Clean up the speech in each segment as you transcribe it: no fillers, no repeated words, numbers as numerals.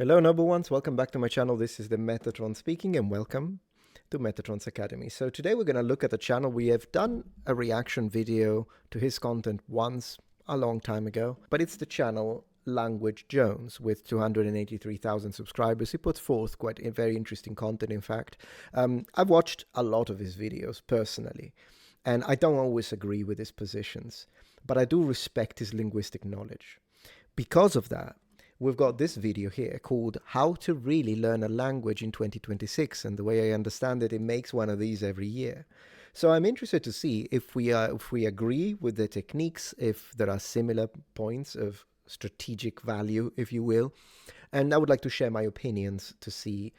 Hello, noble ones. Welcome back to my channel. This is the Metatron speaking, and welcome to Metatron's Academy. So today we're going to look at the channel. We have done a reaction video to his content once a long time ago, but it's the channel Language Jones with 283,000 subscribers. He puts forth quite a very interesting content, in fact. I've watched a lot of his videos personally, and I don't always agree with his positions, but I do respect his linguistic knowledge. Because of that, we've got this video here called How to Really Learn a Language in 2026. And the way I understand it, it makes one of these every year. So I'm interested to see if we agree with the techniques, if there are similar points of strategic value, if you will. And I would like to share my opinions to see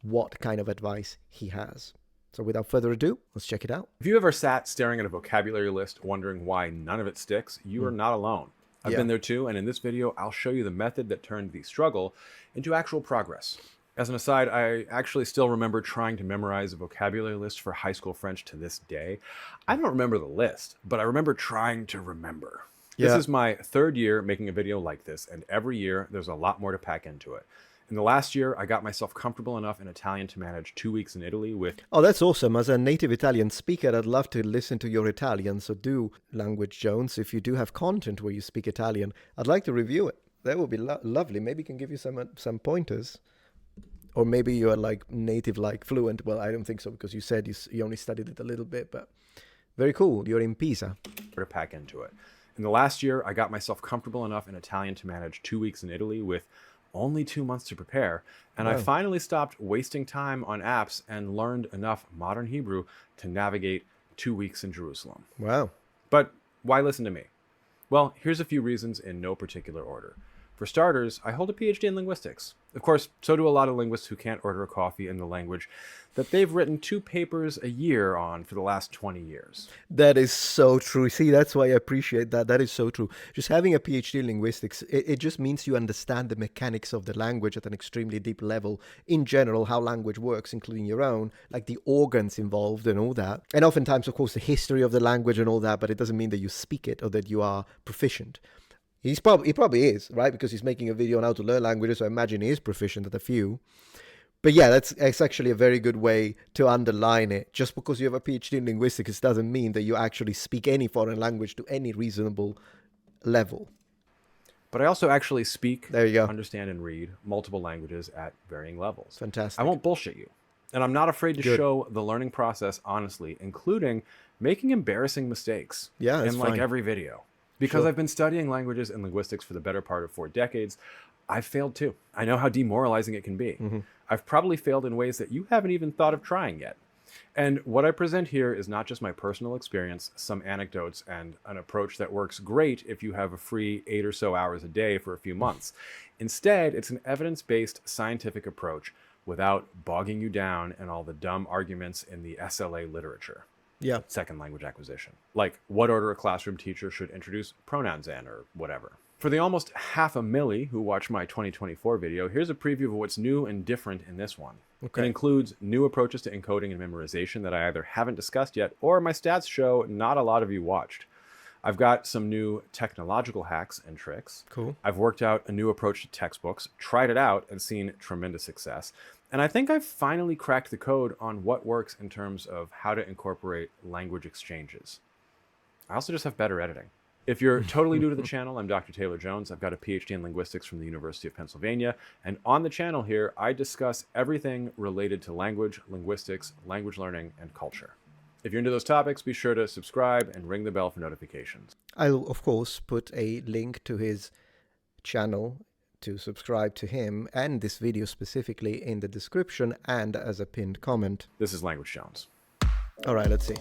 what kind of advice he has. So without further ado, let's check it out. If you ever sat staring at a vocabulary list wondering why none of it sticks, you are not alone. I've been there too, and in this video, I'll show you the method that turned the struggle into actual progress. As an aside, I actually still remember trying to memorize a vocabulary list for high school French to this day. I don't remember the list, but I remember trying to remember. This is my third year making a video like this, and every year there's a lot more to pack into it. In the last year, I got myself comfortable enough in Italian to manage 2 weeks in Italy with... Oh, that's awesome. As a native Italian speaker, I'd love to listen to your Italian. So do, Language Jones, if you do have content where you speak Italian, I'd like to review it. That would be lovely. Maybe I can give you some pointers. Or maybe you're like native, like fluent. Well, I don't think so, because you said you only studied it a little bit, but very cool. You're in Pisa. To pack into it. In the last year, I got myself comfortable enough in Italian to manage 2 weeks in Italy with only 2 months to prepare, and I finally stopped wasting time on apps and learned enough modern Hebrew to navigate 2 weeks in Jerusalem. Wow. But why listen to me? Well, here's a few reasons in no particular order. For starters, I hold a PhD in linguistics. Of course, so do a lot of linguists who can't order a coffee in the language that they've written 2 papers a year on for the last 20 years. That is so true. See, that's why I appreciate that. That is so true. Just having a PhD in linguistics, it just means you understand the mechanics of the language at an extremely deep level. In general, how language works, including your own, like the organs involved and all that. And oftentimes, of course, the history of the language and all that, but it doesn't mean that you speak it or that you are proficient. He probably is, right? Because he's making a video on how to learn languages, so I imagine he is proficient at a few. But yeah, that's actually a very good way to underline it. Just because you have a PhD in linguistics doesn't mean that you actually speak any foreign language to any reasonable level. But I also actually speak, there you go, understand, and read multiple languages at varying levels. Fantastic. I won't bullshit you. And I'm not afraid to show the learning process honestly, including making embarrassing mistakes in like every video. Because I've been studying languages and linguistics for the better part of 4 decades, I've failed too. I know how demoralizing it can be. I've probably failed in ways that you haven't even thought of trying yet. And what I present here is not just my personal experience, some anecdotes, and an approach that works great if you have a free 8 or so hours a day for a few months. Instead, it's an evidence-based scientific approach without bogging you down in all the dumb arguments in the SLA literature. Second language acquisition. Like what order a classroom teacher should introduce pronouns in or whatever. For the almost half a milli who watched my 2024 video, here's a preview of what's new and different in this one. It includes new approaches to encoding and memorization that I either haven't discussed yet or my stats show not a lot of you watched. I've got some new technological hacks and tricks. I've worked out a new approach to textbooks, tried it out, and seen tremendous success. And I think I've finally cracked the code on what works in terms of how to incorporate language exchanges. I also just have better editing. If you're totally new to the channel, I'm Dr. Taylor Jones. I've got a PhD in linguistics from the University of Pennsylvania. And on the channel here, I discuss everything related to language, linguistics, language learning, and culture. If you're into those topics, be sure to subscribe and ring the bell for notifications. I'll, of course, put a link to his channel to subscribe to him and this video specifically in the description and as a pinned comment. This is Language Jones. All right, let's see.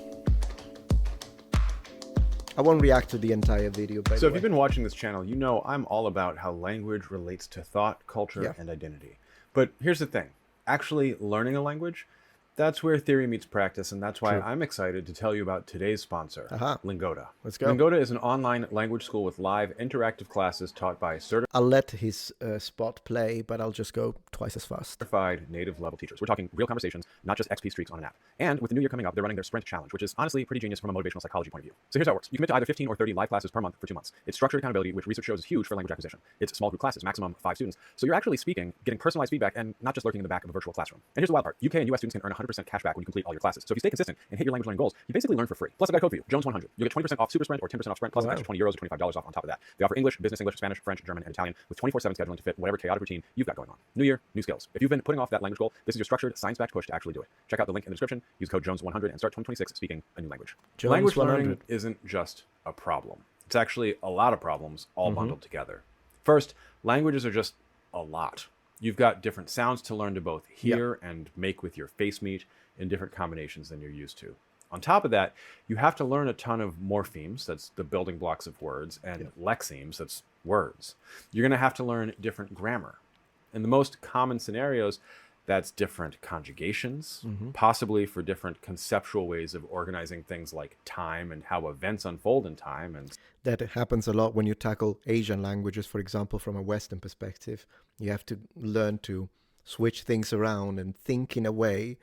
I won't react to the entire video, by the way. So if you've been watching this channel, you know I'm all about how language relates to thought, culture, and identity. But here's the thing. Actually learning a language That's where theory meets practice, and that's why True. I'm excited to tell you about today's sponsor, Lingoda. Let's go. Lingoda is an online language school with live interactive classes taught by I'll let his spot play, but I'll just go twice as fast. Certified native level teachers. We're talking real conversations, not just XP streaks on an app. And with the new year coming up, they're running their Sprint Challenge, which is honestly pretty genius from a motivational psychology point of view. So here's how it works. You commit to either 15 or 30 live classes per month for 2 months. It's structured accountability, which research shows is huge for language acquisition. It's small group classes, maximum 5 students. So you're actually speaking, getting personalized feedback, and not just lurking in the back of a virtual classroom. And here's the wild part. UK and US students can earn 100% cash back when you complete all your classes. So if you stay consistent and hit your language learning goals, you basically learn for free. Plus, I've got a code for you, Jones100. You'll get 20% off Super Sprint or 10% off Sprint, plus an extra €20 or $25 off on top of that. They offer English, business English, Spanish, French, German, and Italian with 24/7 scheduling to fit whatever chaotic routine you've got going on. New year, new skills. If you've been putting off that language goal, this is your structured, science-backed push to actually do it. Check out the link in the description, use code Jones100, and start 2026 speaking a new language. Language learning isn't just a problem. It's actually a lot of problems all bundled together. First, languages are just a lot. You've got different sounds to learn to both hear and make with your face meet in different combinations than you're used to. On top of that, you have to learn a ton of morphemes, that's the building blocks of words, and lexemes, that's words. You're going to have to learn different grammar. In the most common scenarios, that's different conjugations, possibly for different conceptual ways of organizing things like time and how events unfold in time. And that happens a lot when you tackle Asian languages, for example, from a Western perspective. You have to learn to switch things around and think in a way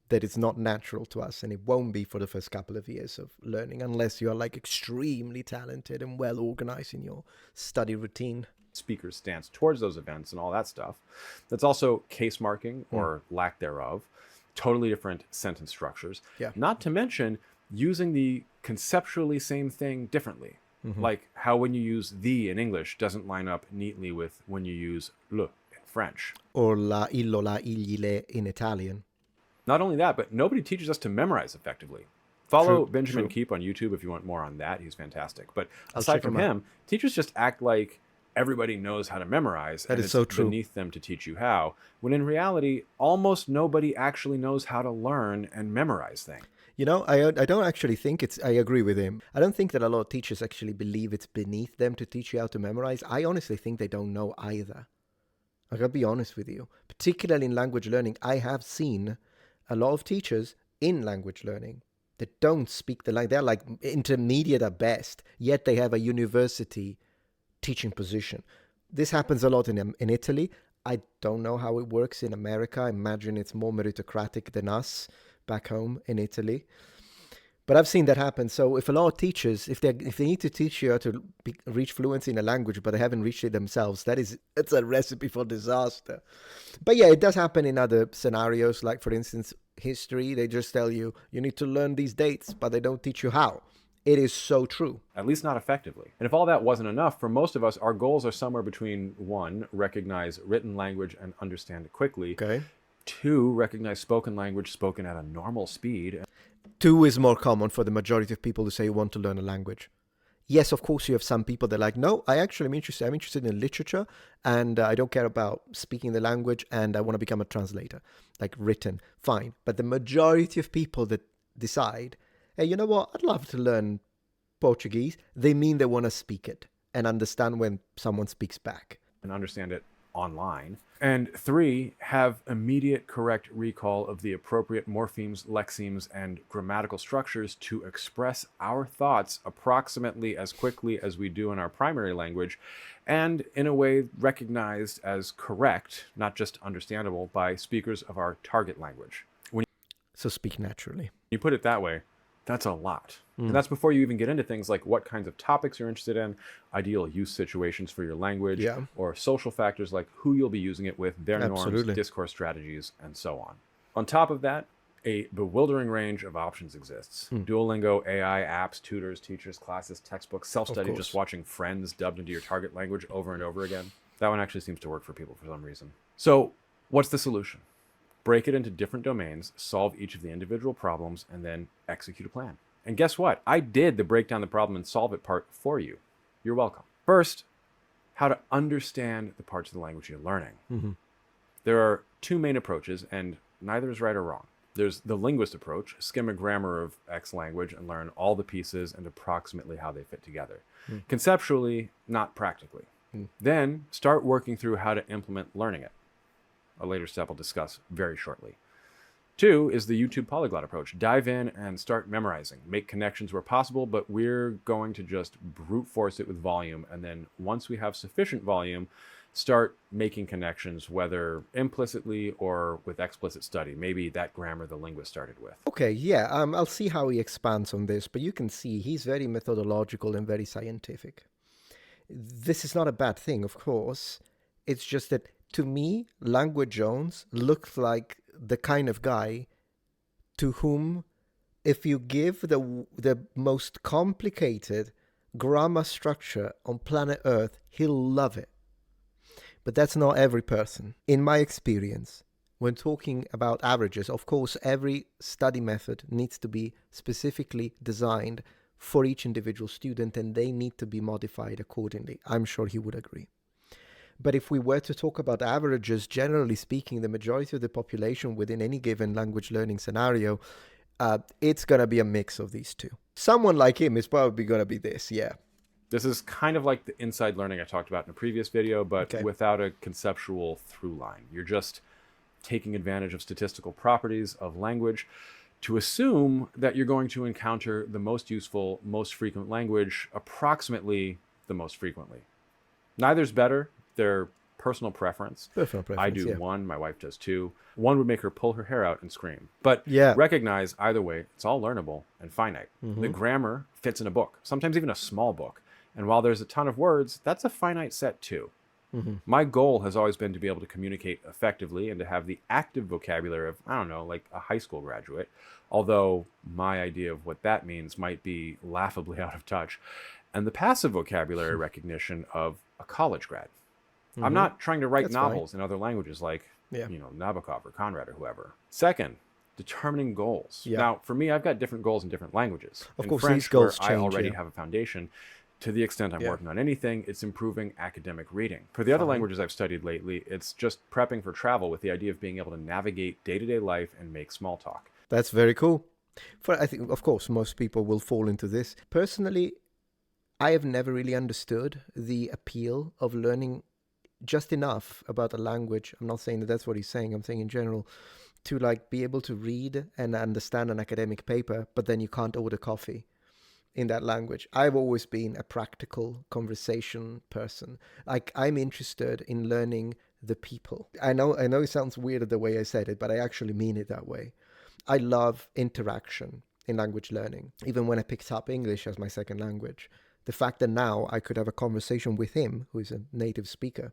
that it's not natural to us, and it won't be for the first couple of years of learning unless you're like extremely talented and well organized in your study routine. Speaker's stance towards those events and all that stuff. That's also case marking or lack thereof, totally different sentence structures. Not to mention using the conceptually same thing differently. Like how when you use the in English doesn't line up neatly with when you use le in French. Or la, illo, la, igli, le in Italian. Not only that, but nobody teaches us to memorize effectively. Follow Benjamin Keep on YouTube if you want more on that. He's fantastic. But aside from him, teachers just act like everybody knows how to memorize. That and is so true. Beneath them to teach you how, when in reality, almost nobody actually knows how to learn and memorize things. You know, I don't actually think I agree with him. I don't think that a lot of teachers actually believe it's beneath them to teach you how to memorize. I honestly think they don't know either. I gotta be honest with you. Particularly in language learning, I have seen a lot of teachers in language learning that don't speak the language. They're like intermediate at best, yet they have a university teaching position. This happens a lot in Italy. I don't know how it works in America. I imagine it's more meritocratic than us back home in Italy. But I've seen that happen. So if a lot of teachers, if they need to teach you how to reach fluency in a language, but they haven't reached it themselves, it's a recipe for disaster. But yeah, it does happen in other scenarios. Like for instance, history, they just tell you, you need to learn these dates, but they don't teach you how. It is so true. At least not effectively. And if all that wasn't enough, for most of us, our goals are somewhere between 1, recognize written language and understand it quickly. 2, recognize spoken language spoken at a normal speed. 2 is more common for the majority of people who say you want to learn a language. Yes, of course, you have some people that are like, no, I'm interested in literature, and I don't care about speaking the language, and I want to become a translator, like written, fine. But the majority of people that decide, hey, you know what, I'd love to learn Portuguese, they mean they want to speak it and understand when someone speaks back. And understand it online. And 3, have immediate correct recall of the appropriate morphemes, lexemes, and grammatical structures to express our thoughts approximately as quickly as we do in our primary language, and in a way recognized as correct, not just understandable, by speakers of our target language. So speak naturally. You put it that way, that's a lot. And that's before you even get into things like what kinds of topics you're interested in, ideal use situations for your language, or social factors like who you'll be using it with, their norms, discourse strategies, and so on. On top of that, a bewildering range of options exists. Duolingo, AI, apps, tutors, teachers, classes, textbooks, self-study, just watching Friends dubbed into your target language over and over again. That one actually seems to work for people for some reason. So what's the solution? Break it into different domains, solve each of the individual problems, and then execute a plan. And guess what? I did the break down the problem and solve it part for you. You're welcome. First, how to understand the parts of the language you're learning. There are 2 main approaches, and neither is right or wrong. There's the linguist approach, skim a grammar of X language and learn all the pieces and approximately how they fit together. Conceptually, not practically. Then start working through how to implement learning it. A later step I'll discuss very shortly. 2 is the YouTube polyglot approach. Dive in and start memorizing. Make connections where possible, but we're going to just brute force it with volume. And then once we have sufficient volume, start making connections, whether implicitly or with explicit study. Maybe that grammar the linguist started with. Okay, yeah, I'll see how he expands on this, but you can see he's very methodological and very scientific. This is not a bad thing, of course. It's just that, to me, Language Jones looks like the kind of guy to whom, if you give the most complicated grammar structure on planet Earth, he'll love it. But that's not every person. In my experience, when talking about averages, of course, every study method needs to be specifically designed for each individual student, and they need to be modified accordingly. I'm sure he would agree. But if we were to talk about averages, generally speaking, the majority of the population within any given language learning scenario, it's going to be a mix of these two. Someone like him is probably going to be this, yeah. This is kind of like the inside learning I talked about in a previous video, but without a conceptual through line. You're just taking advantage of statistical properties of language to assume that you're going to encounter the most useful, most frequent language approximately the most frequently. Neither's better. They're personal preference. I do one, my wife does two. One would make her pull her hair out and scream. But recognize either way, it's all learnable and finite. The grammar fits in a book, sometimes even a small book. And while there's a ton of words, that's a finite set too. My goal has always been to be able to communicate effectively and to have the active vocabulary of, I don't know, like a high school graduate. Although my idea of what that means might be laughably out of touch. And the passive vocabulary recognition of a college grad. I'm not trying to write novels in other languages like, Nabokov or Conrad or whoever. Second, determining goals. Now, for me, I've got different goals in different languages. Of in course, French, these goals where change, I already have a foundation. To the extent I'm working on anything, it's improving academic reading. For the other languages I've studied lately, it's just prepping for travel with the idea of being able to navigate day-to-day life and make small talk. That's very cool. I think, of course, most people will fall into this. Personally, I have never really understood the appeal of learning just enough about a language. I'm not saying that that's what he's saying. I'm saying in general, to like be able to read and understand an academic paper, but then you can't order coffee in that language. I've always been a practical conversation person. Like, I'm interested in learning the people. I know it sounds weird the way I said it, but I actually mean it that way. I love interaction in language learning. Even when I picked up English as my second language, the fact that now I could have a conversation with him, who is a native speaker,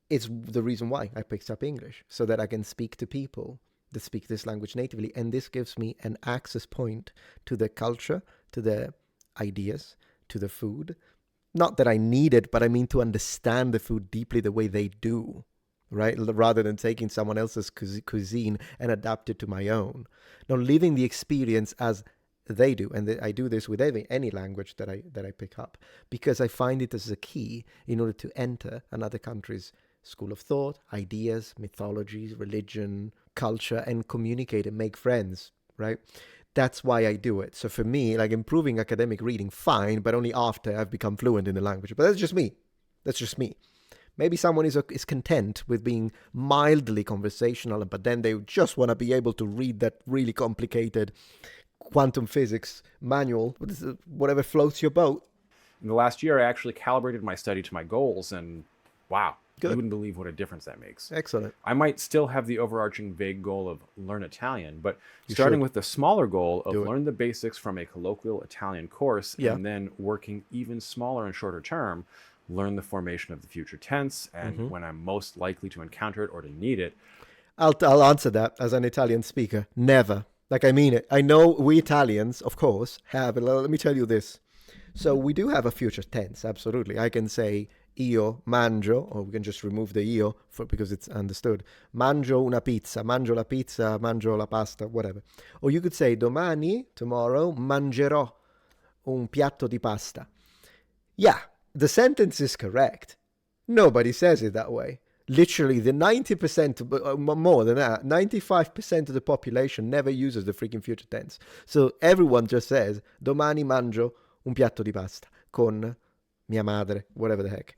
is the reason why I picked up English, so that I can speak to people that speak this language natively. And this gives me an access point to the culture, to the ideas, to the food. Not that I need it, but I mean to understand the food deeply the way they do, right? Rather than taking someone else's cuisine and adapt it to my own. Now, living the experience as they do, and I do this with any language that I pick up, because I find it as a key in order to enter another country's school of thought, ideas, mythologies, religion, culture, and communicate and make friends, right? That's why I do it. So for me, like, improving academic reading, fine, but only after I've become fluent in the language. But that's just me. Maybe someone is content with being mildly conversational, but then they just want to be able to read that really complicated quantum physics manual, whatever floats your boat. In the last year, I actually calibrated my study to my goals, and wow. Good. You wouldn't believe what a difference that makes. Excellent. I might still have the overarching vague goal of learn Italian, but starting with the smaller goal of learn the basics from a colloquial Italian course, and then working even smaller and shorter term, learn the formation of the future tense, and when I'm most likely to encounter it or to need it. I'll answer that as an Italian speaker. Never. Like, I mean it. I know we Italians, of course, have, let me tell you this. So we do have a future tense, absolutely. I can say io mangio, or we can just remove the io because it's understood. Mangio una pizza, mangio la pizza, mangio la pasta, whatever. Or you could say domani, tomorrow, mangerò un piatto di pasta. Yeah, the sentence is correct. Nobody says it that way. Literally, the 90%, more than that, 95% of the population never uses the freaking future tense. So everyone just says, domani mangio un piatto di pasta con mia madre, whatever the heck.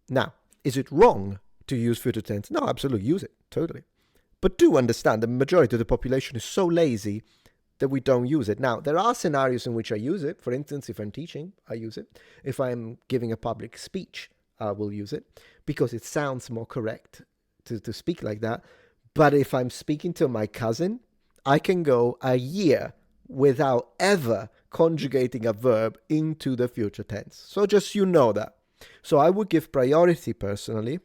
Now, is it wrong to use future tense? No, absolutely, use it, totally. But do understand the majority of the population is so lazy that we don't use it. Now, there are scenarios in which I use it. For instance, if I'm teaching, I use it. If I'm giving a public speech, I will use it because it sounds more correct to speak like that. But if I'm speaking to my cousin, I can go a year without ever conjugating a verb into the future tense. So just you know that. So I would give priority personally.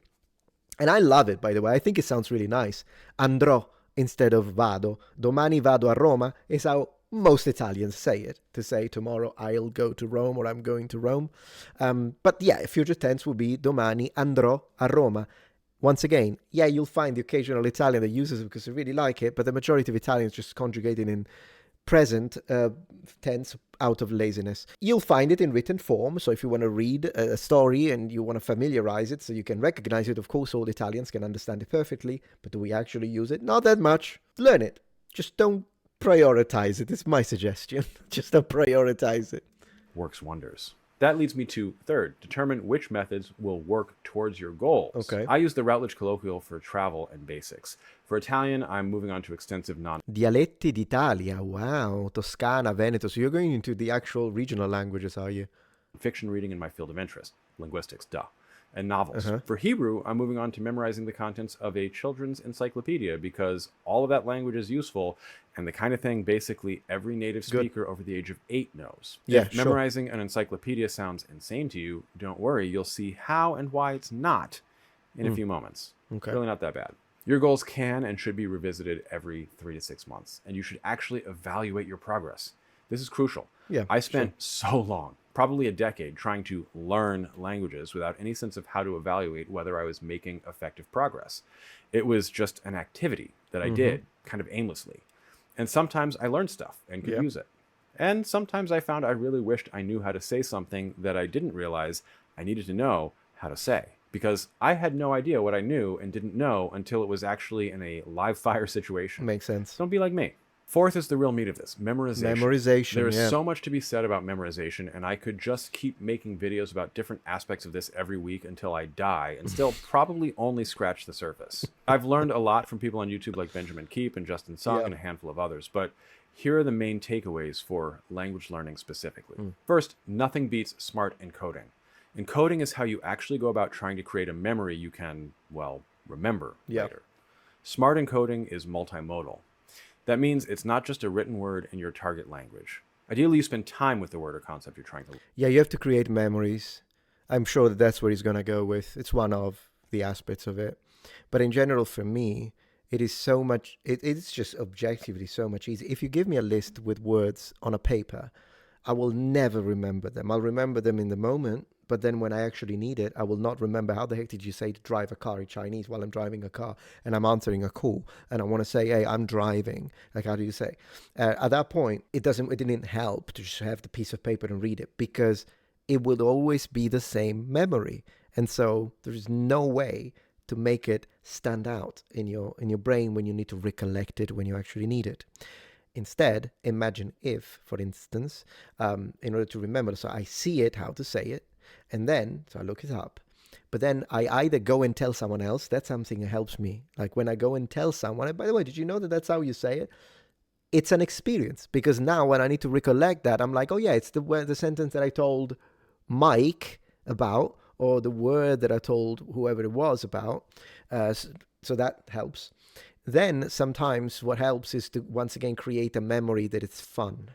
And I love it, by the way. I think it sounds really nice. Andrò instead of vado. Domani vado a Roma is how most Italians say it. To say tomorrow I'll go to Rome or I'm going to Rome. But yeah, future tense would be domani andrò a Roma. Once again, yeah, you'll find the occasional Italian that uses it because they really like it, but the majority of Italians just conjugate it in present tense out of laziness. You'll find it in written form, so if you want to read a story and you want to familiarize it so you can recognize it, of course all Italians can understand it perfectly, but do we actually use it? Not that much. Learn it. Just don't prioritize it. It's my suggestion. Just don't prioritize it. Works wonders. That leads me to third, determine which methods will work towards your goals. Okay. I use the Routledge Colloquial for travel and basics. For Italian, I'm moving on to extensive Dialetti d'Italia. Wow. Toscana, Veneto. So you're going into the actual regional languages, are you? Fiction reading in my field of interest, linguistics, duh. And novels. For Hebrew, I'm moving on to memorizing the contents of a children's encyclopedia because all of that language is useful and the kind of thing basically every native speaker over the age of 8 knows. Yeah, if memorizing an encyclopedia sounds insane to you, don't worry. You'll see how and why it's not in a few moments. Okay. Really not that bad. Your goals can and should be revisited every 3 to 6 months, and you should actually evaluate your progress. This is crucial. Yeah, I spent so long, probably a decade, trying to learn languages without any sense of how to evaluate whether I was making effective progress. It was just an activity that I did kind of aimlessly. And sometimes I learned stuff and could use it. And sometimes I found I really wished I knew how to say something that I didn't realize I needed to know how to say. Because I had no idea what I knew and didn't know until it was actually in a live fire situation. Makes sense. Don't be like me. Fourth is the real meat of this, memorization. There is so much to be said about memorization, and I could just keep making videos about different aspects of this every week until I die, and still probably only scratch the surface. I've learned a lot from people on YouTube like Benjamin Keep and Justin Sung and a handful of others, but here are the main takeaways for language learning specifically. First, nothing beats smart encoding. Encoding is how you actually go about trying to create a memory you can, well, remember later. Smart encoding is multimodal. That means it's not just a written word in your target language. Ideally, you spend time with the word or concept you're trying to... Yeah, you have to create memories. I'm sure that that's what he's going to go with. It's one of the aspects of it. But in general, for me, it is so much... It's just objectively so much easier. If you give me a list with words on a paper, I will never remember them. I'll remember them in the moment, but then when I actually need it, I will not remember how the heck did you say to drive a car in Chinese while I'm driving a car and I'm answering a call and I want to say, hey, I'm driving. Like, how do you say? At that point, it didn't help to just have the piece of paper and read it because it will always be the same memory. And so there's no way to make it stand out in your brain when you need to recollect it when you actually need it. Instead, imagine if, for instance, in order to remember, so I see it, how to say it, and then, so I look it up, but then I either go and tell someone else, that's something that helps me. Like when I go and tell someone, by the way, did you know that that's how you say it? It's an experience because now when I need to recollect that, I'm like, oh yeah, it's the sentence that I told Mike about, or the word that I told whoever it was about. So that helps. Then sometimes what helps is to once again create a memory that it's fun.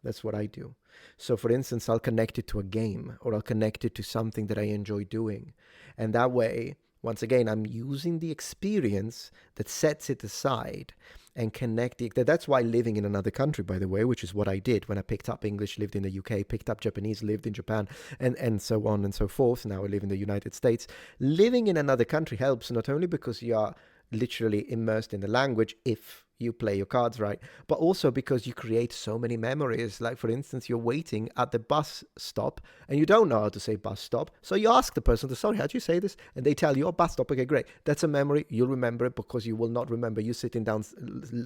That's what I do. So for instance, I'll connect it to a game or I'll connect it to something that I enjoy doing. And that way, once again, I'm using the experience that sets it aside and connect it. That's why living in another country, by the way, which is what I did when I picked up English, lived in the UK, picked up Japanese, lived in Japan, and so on and so forth. Now I live in the United States. Living in another country helps not only because you are literally immersed in the language if you play your cards right, but also because you create so many memories. Like, for instance, you're waiting at the bus stop and you don't know how to say bus stop, so you ask the person, sorry, how do you say this? And they tell you, oh, bus stop. Okay, great. That's a memory. You'll remember it because you will not remember you sitting down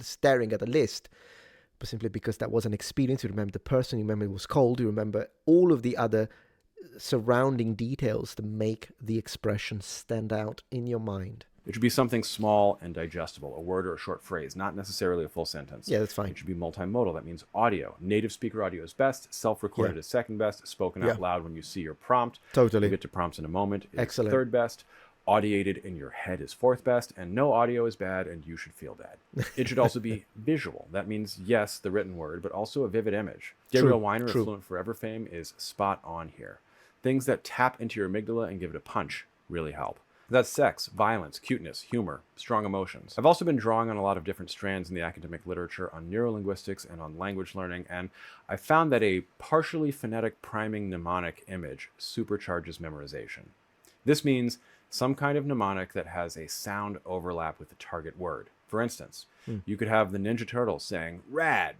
staring at a list, but simply because that was an experience. You remember the person, you remember it was cold, you remember all of the other surrounding details that make the expression stand out in your mind. It should be something small and digestible, a word or a short phrase, not necessarily a full sentence. Yeah, that's fine. It should be multimodal. That means audio. Native speaker audio is best. Self-recorded is second best. Spoken out loud when you see your prompt. Totally. We'll get to prompts in a moment. Excellent. Third best. Audiated in your head is fourth best, and no audio is bad, and you should feel bad. It should also be visual. That means, yes, the written word, but also a vivid image. Gabriel Weiner of Fluent Forever fame is spot on here. Things that tap into your amygdala and give it a punch really help. That's sex, violence, cuteness, humor, strong emotions. I've also been drawing on a lot of different strands in the academic literature on neurolinguistics and on language learning, and I found that a partially phonetic priming mnemonic image supercharges memorization. This means some kind of mnemonic that has a sound overlap with the target word. For instance, you could have the Ninja Turtles saying rad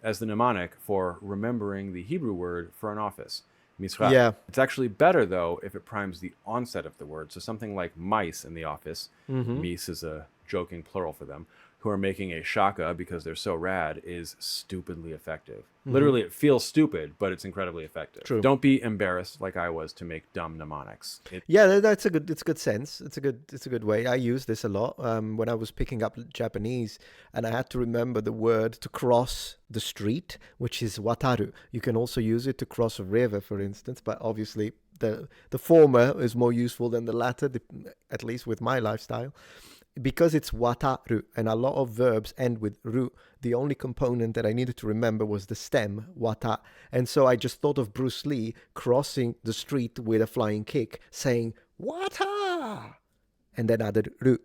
as the mnemonic for remembering the Hebrew word for an office. Misra. Yeah. It's actually better, though, if it primes the onset of the word. So something like mice in the office, mis is a joking plural for them, who are making a shaka because they're so rad, is stupidly effective. Literally, it feels stupid, but it's incredibly effective. True. Don't be embarrassed like I was to make dumb mnemonics. That's a good sense. It's a good way. I use this a lot when I was picking up Japanese, and I had to remember the word to cross the street, which is wataru. You can also use it to cross a river, for instance, but obviously the former is more useful than the latter, at least with my lifestyle. Because it's wataru, and a lot of verbs end with ru, the only component that I needed to remember was the stem, wata. And so I just thought of Bruce Lee crossing the street with a flying kick, saying, wata! And then added ru.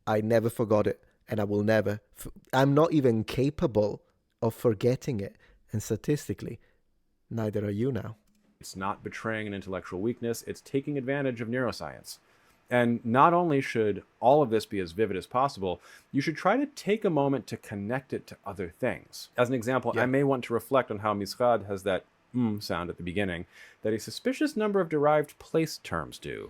I never forgot it, and I will never. I'm not even capable of forgetting it. And statistically, neither are you now. It's not betraying an intellectual weakness, it's taking advantage of neuroscience. And not only should all of this be as vivid as possible, you should try to take a moment to connect it to other things. As an example, I may want to reflect on how misrad has that sound at the beginning that a suspicious number of derived place terms do.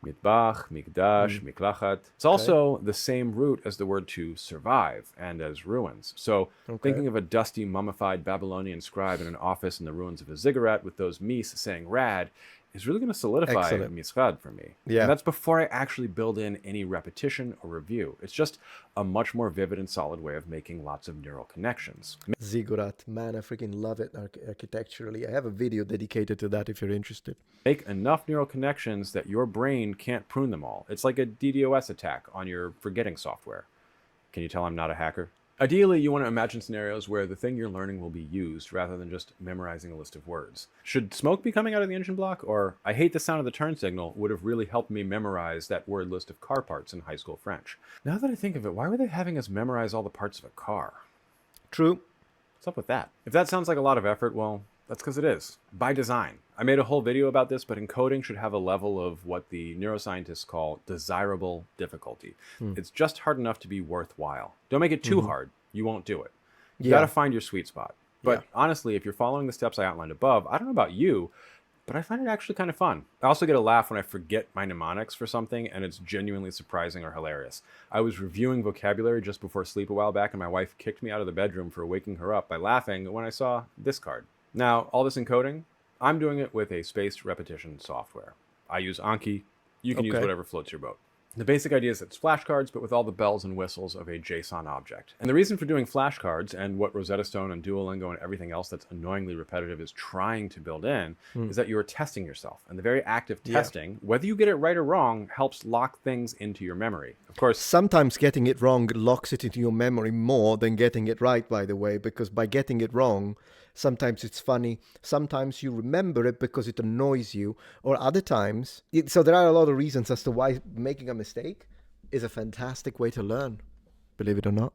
Mitbach, mikdash, miklachat. It's also the same root as the word to survive and as ruins. So thinking of a dusty, mummified Babylonian scribe in an office in the ruins of a ziggurat with those mis saying rad is really going to solidify misrad for me. Yeah. And that's before I actually build in any repetition or review. It's just a much more vivid and solid way of making lots of neural connections. Ziggurat, man, I freaking love it architecturally. I have a video dedicated to that if you're interested. Make enough neural connections that your brain can't prune them all. It's like a DDoS attack on your forgetting software. Can you tell I'm not a hacker? Ideally, you want to imagine scenarios where the thing you're learning will be used rather than just memorizing a list of words. Should smoke be coming out of the engine block? Or, I hate the sound of the turn signal would have really helped me memorize that word list of car parts in high school French. Now that I think of it, why were they having us memorize all the parts of a car? True. What's up with that? If that sounds like a lot of effort, well, that's because it is. By design. I made a whole video about this, but encoding should have a level of what the neuroscientists call desirable difficulty. It's just hard enough to be worthwhile. Don't make it too hard. You won't do it. You got to find your sweet spot. But honestly, if you're following the steps I outlined above, I don't know about you, but I find it actually kind of fun. I also get a laugh when I forget my mnemonics for something and it's genuinely surprising or hilarious. I was reviewing vocabulary just before sleep a while back, and my wife kicked me out of the bedroom for waking her up by laughing when I saw this card. Now, all this encoding, I'm doing it with a spaced repetition software. I use Anki. You can use whatever floats your boat. The basic idea is it's flashcards, but with all the bells and whistles of a JSON object. And the reason for doing flashcards, and what Rosetta Stone and Duolingo and everything else that's annoyingly repetitive is trying to build in, is that you are testing yourself. And the very act of testing, whether you get it right or wrong, helps lock things into your memory. Of course, sometimes getting it wrong locks it into your memory more than getting it right, by the way, because by getting it wrong, sometimes it's funny, sometimes you remember it because it annoys you, or other times. So there are a lot of reasons as to why making a mistake is a fantastic way to learn, believe it or not.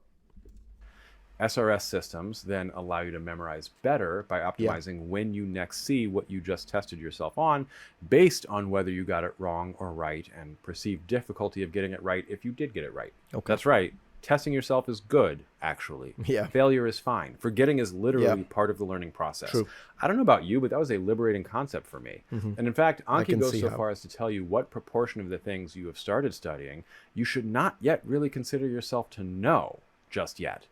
SRS systems then allow you to memorize better by optimizing when you next see what you just tested yourself on based on whether you got it wrong or right, and perceived difficulty of getting it right if you did get it right. That's right. Testing yourself is good, actually. Failure is fine. Forgetting is literally part of the learning process. True. I don't know about you, but that was a liberating concept for me. And in fact, Anki goes so far as to tell you what proportion of the things you have started studying you should not yet really consider yourself to know just yet.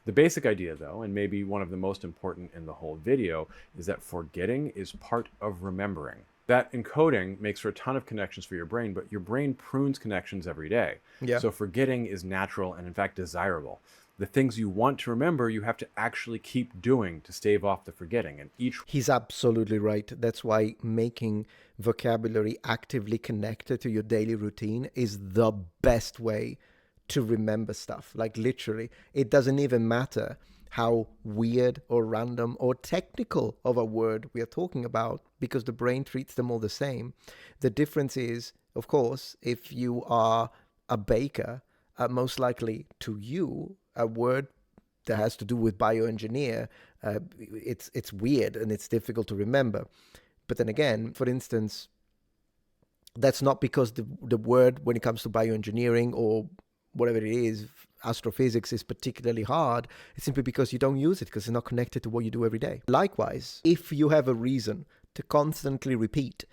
The basic idea, though, and maybe one of the most important in the whole video, is that forgetting is part of remembering. That encoding makes for a ton of connections for your brain, but your brain prunes connections every day. Yeah. So forgetting is natural and in fact desirable. The things you want to remember, you have to actually keep doing to stave off the forgetting. And He's absolutely right. That's why making vocabulary actively connected to your daily routine is the best way to remember stuff. Like literally, it doesn't even matter how weird or random or technical of a word we are talking about, because the brain treats them all the same. The difference is, of course, if you are a baker, most likely to you, a word that has to do with bioengineer, it's weird and it's difficult to remember. But then again, for instance, that's not because the word, when it comes to bioengineering or whatever it is, astrophysics, is particularly hard. It's simply because you don't use it, because it's not connected to what you do every day. Likewise, if you have a reason to constantly repeat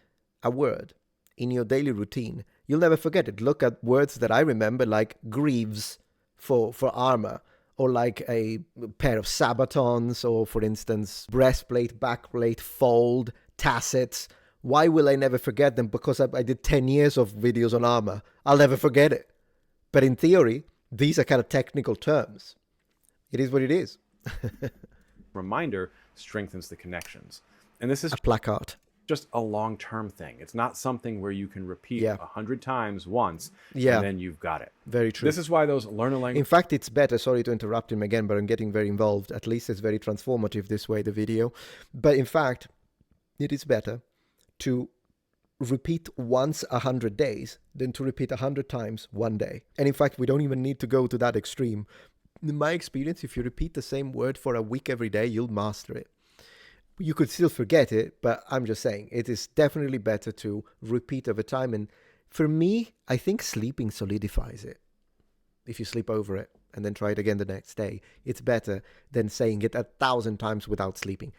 a word in your daily routine, you'll never forget it. Look at words that I remember, like greaves for armor, or like a pair of sabatons, or for instance, breastplate, backplate, fold, tassets. Why will I never forget them? Because I did 10 years of videos on armor. I'll never forget it. But in theory, these are kind of technical terms. It is what it is. Reminder strengthens the connections. And this is a placard. Just a long-term thing. It's not something where you can repeat 100 times once and then you've got it. Very true. This is why those learn a language... In fact, it's better, sorry to interrupt him again, but I'm getting very involved. At least it's very transformative this way, the video. But in fact, it is better to repeat once 100 days than to repeat 100 times one day. And in fact, we don't even need to go to that extreme. In my experience, if you repeat the same word for a week every day, you'll master it. You could still forget it, but I'm just saying it is definitely better to repeat over time. And for me, I think sleeping solidifies it. If you sleep over it and then try it again the next day, it's better than saying it 1,000 times without sleeping.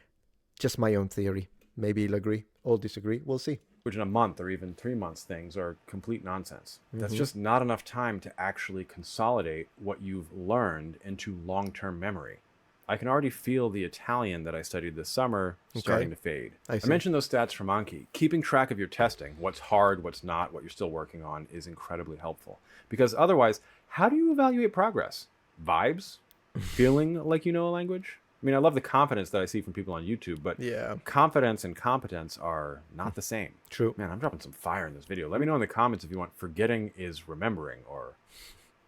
Just my own theory. Maybe you'll agree or disagree. We'll see. Which in a month or even 3 months things are complete nonsense. That's just not enough time to actually consolidate what you've learned into long-term memory. I can already feel the Italian that I studied this summer starting to fade. I mentioned those stats from Anki. Keeping track of your testing, what's hard, what's not, what you're still working on, is incredibly helpful. Because otherwise, how do you evaluate progress? Vibes? Feeling like you know a language? I mean, I love the confidence that I see from people on YouTube, but confidence and competence are not the same. True. Man, I'm dropping some fire in this video. Let me know in the comments if you want forgetting is remembering, or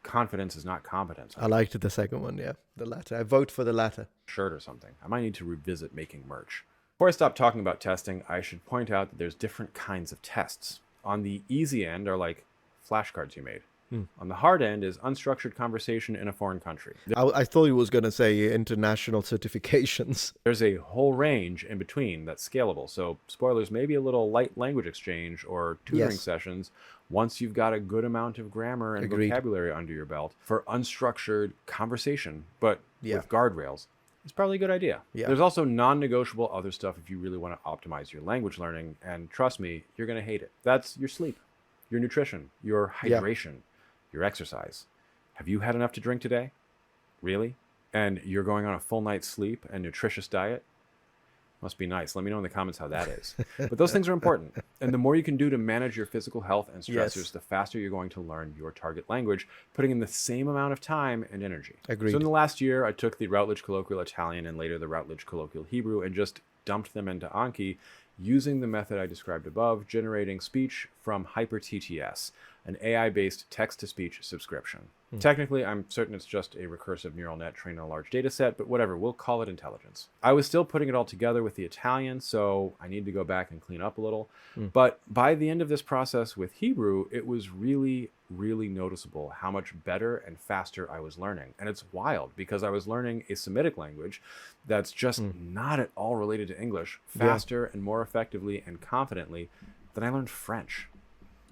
confidence is not competence. I liked the second one, the latter. I vote for the latter. Shirt or something. I might need to revisit making merch. Before I stop talking about testing, I should point out that there's different kinds of tests. On the easy end are like flashcards you made. On the hard end is unstructured conversation in a foreign country. I thought he was going to say international certifications. There's a whole range in between that's scalable. So spoilers, maybe a little light language exchange or tutoring sessions once you've got a good amount of grammar and vocabulary under your belt. For unstructured conversation, but with guardrails, it's probably a good idea. There's also non-negotiable other stuff if you really want to optimize your language learning. And trust me, you're going to hate it. That's your sleep, your nutrition, your hydration, your exercise. Have you had enough to drink today? Really? And you're going on a full night's sleep and nutritious diet? Must be nice. Let me know in the comments how that is. But those things are important. And the more you can do to manage your physical health and stressors, the faster you're going to learn your target language, putting in the same amount of time and energy. Agreed. So in the last year, I took the Routledge Colloquial Italian and later the Routledge Colloquial Hebrew and just dumped them into Anki using the method I described above, generating speech from HyperTTS, an AI-based text-to-speech subscription. Technically, I'm certain it's just a recursive neural net trained on a large data set, but whatever, we'll call it intelligence. I was still putting it all together with the Italian, so I need to go back and clean up a little. But by the end of this process with Hebrew, it was really, really noticeable how much better and faster I was learning. And it's wild because I was learning a Semitic language that's just not at all related to English faster and more effectively and confidently than I learned French.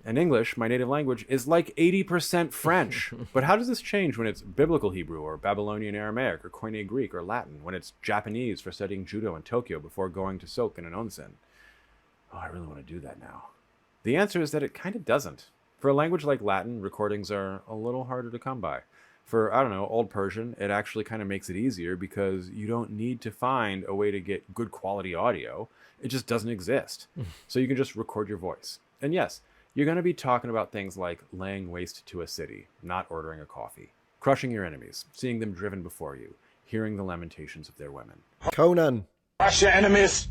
And English, my native language, is like 80% French. But how does this change when it's Biblical Hebrew or Babylonian Aramaic or Koine Greek or Latin, when it's Japanese for studying judo in Tokyo before going to soak in an onsen? Oh, I really want to do that now. The answer is that it kind of doesn't. For a language like Latin, recordings are a little harder to come by. For, I don't know, Old Persian, it actually kind of makes it easier because you don't need to find a way to get good quality audio. It just doesn't exist. So you can just record your voice. And yes, you're going to be talking about things like laying waste to a city, not ordering a coffee, crushing your enemies, seeing them driven before you, hearing the lamentations of their women. Conan. Crush your enemies,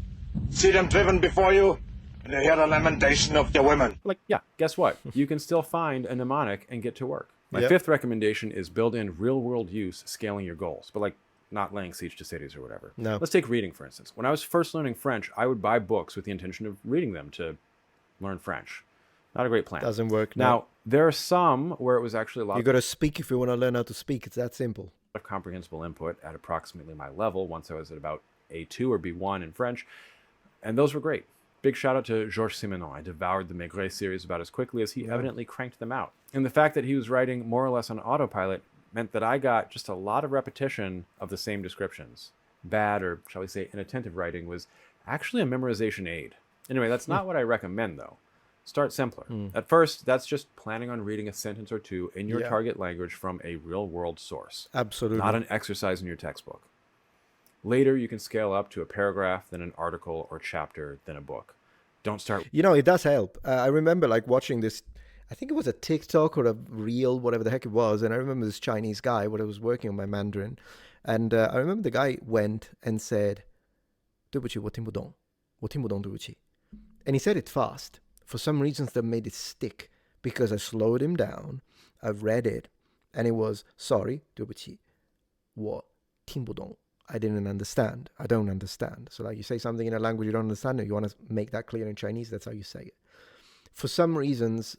see them driven before you, and you hear the lamentation of their women. Like, yeah, guess what? You can still find a mnemonic and get to work. My fifth recommendation is build in real-world use scaling your goals, but like not laying siege to cities or whatever. No. Let's take reading, for instance. When I was first learning French, I would buy books with the intention of reading them to learn French. Not a great plan. Doesn't work. Now, no. there are some where it was actually a lot You got to speak if you want to learn how to speak. It's that simple. of comprehensible input at approximately my level once I was at about A2 or B1 in French, and those were great. Big shout out to Georges Simenon. I devoured the Maigret series about as quickly as he evidently cranked them out. And the fact that he was writing more or less on autopilot meant that I got just a lot of repetition of the same descriptions. Bad, or shall we say inattentive writing was actually a memorization aid. Anyway, that's not what I recommend though. Start simpler. At first, that's just planning on reading a sentence or two in your target language from a real-world source. Absolutely. Not an exercise in your textbook. Later, you can scale up to a paragraph, then an article or chapter, then a book. Don't start. You know, it does help. I remember like watching this, I think it was a TikTok or a reel, whatever the heck it was. And I remember this Chinese guy when I was working on my Mandarin. And I remember the guy went and said, 对不起,我听不懂,我听不懂,对不起. And he said it fast. For some reasons that made it stick because I slowed him down. I read it and it was, sorry, 对不起,我听不懂. I didn't understand. I don't understand. So like you say something in a language you don't understand and you want to make that clear in Chinese, that's how you say it. For some reasons,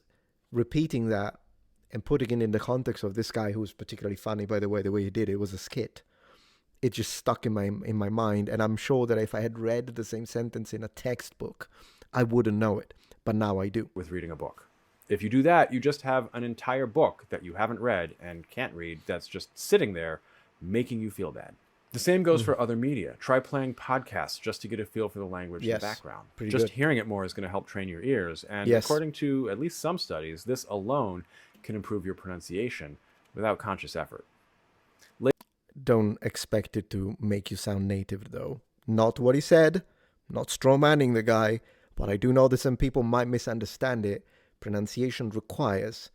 repeating that and putting it in the context of this guy who was particularly funny, by the way he did it was a skit. It just stuck in my mind. And I'm sure that if I had read the same sentence in a textbook, I wouldn't know it. But now I do. With reading a book. If you do that, you just have an entire book that you haven't read and can't read that's just sitting there making you feel bad. The same goes for other media. Try playing podcasts just to get a feel for the language in the background. Just hearing it more is going to help train your ears. And according to at least some studies, this alone can improve your pronunciation without conscious effort. Don't expect it to make you sound native, though. Not what he said, not strawmanning the guy, but I do know that some people might misunderstand it. Pronunciation requires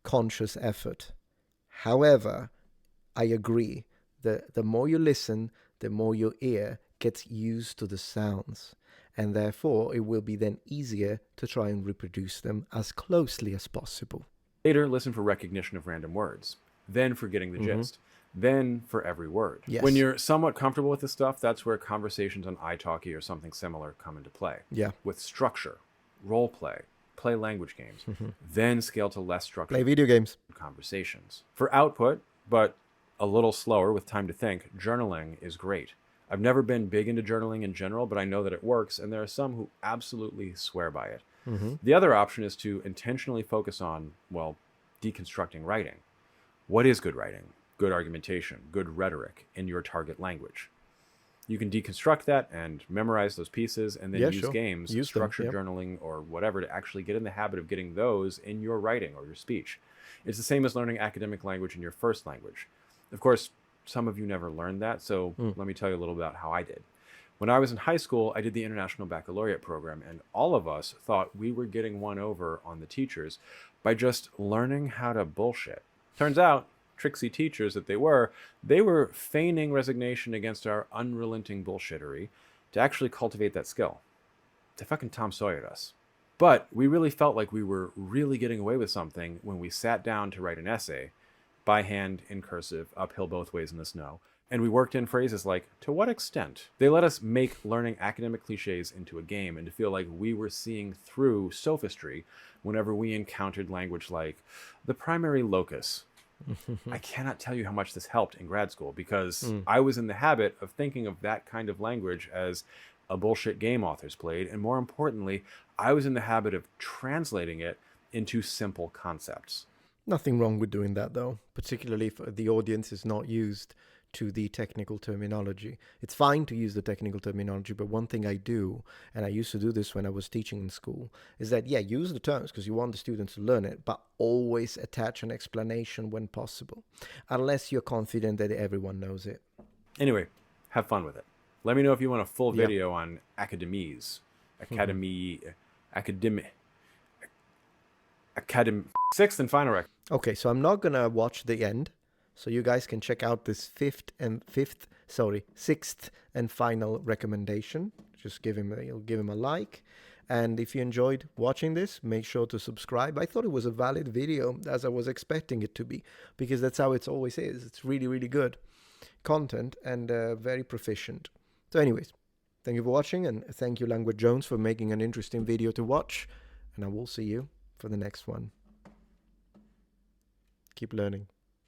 conscious effort. However, I agree. The more you listen, the more your ear gets used to the sounds. And therefore, it will be then easier to try and reproduce them as closely as possible. Later, listen for recognition of random words. Then for getting the gist. Then for every word. Yes. When you're somewhat comfortable with this stuff, that's where conversations on italki or something similar come into play. Yeah. With structure, role play, play language games, then scale to less structured Play video games. Conversations. For output, but a little slower with time to think, journaling is great. I've never been big into journaling in general, but I know that it works, and there are some who absolutely swear by it. The other option is to intentionally focus on, well, deconstructing writing. What is good writing? Good argumentation, good rhetoric in your target language. You can deconstruct that and memorize those pieces and then use games, structured journaling or whatever to actually get in the habit of getting those in your writing or your speech. It's the same as learning academic language in your first language. Of course, some of you never learned that, so let me tell you a little about how I did. When I was in high school, I did the International Baccalaureate program, and all of us thought we were getting one over on the teachers by just learning how to bullshit. Turns out, tricksy teachers that they were feigning resignation against our unrelenting bullshittery to actually cultivate that skill. They fucking Tom Sawyered us. But we really felt like we were really getting away with something when we sat down to write an essay, by hand, in cursive, uphill both ways in the snow, and we worked in phrases like, to what extent? They let us make learning academic cliches into a game and to feel like we were seeing through sophistry whenever we encountered language like the primary locus. I cannot tell you how much this helped in grad school because I was in the habit of thinking of that kind of language as a bullshit game authors played. And more importantly, I was in the habit of translating it into simple concepts. Nothing wrong with doing that, though, particularly if the audience is not used to the technical terminology. It's fine to use the technical terminology, but one thing I do, and I used to do this when I was teaching in school, is that, yeah, use the terms because you want the students to learn it, but always attach an explanation when possible, unless you're confident that everyone knows it. Anyway, have fun with it. Let me know if you want a full video on academies. Sixth and final record. Okay, so I'm not gonna watch the end, so you guys can check out this sixth and final recommendation. Just you'll give him a like, and if you enjoyed watching this, make sure to subscribe. I thought it was a valid video, as I was expecting it to be, because that's how it always is. It's really, really good content and very proficient. So anyways, thank you for watching, and thank you Language Jones for making an interesting video to watch, and I will see you for the next one. Keep learning.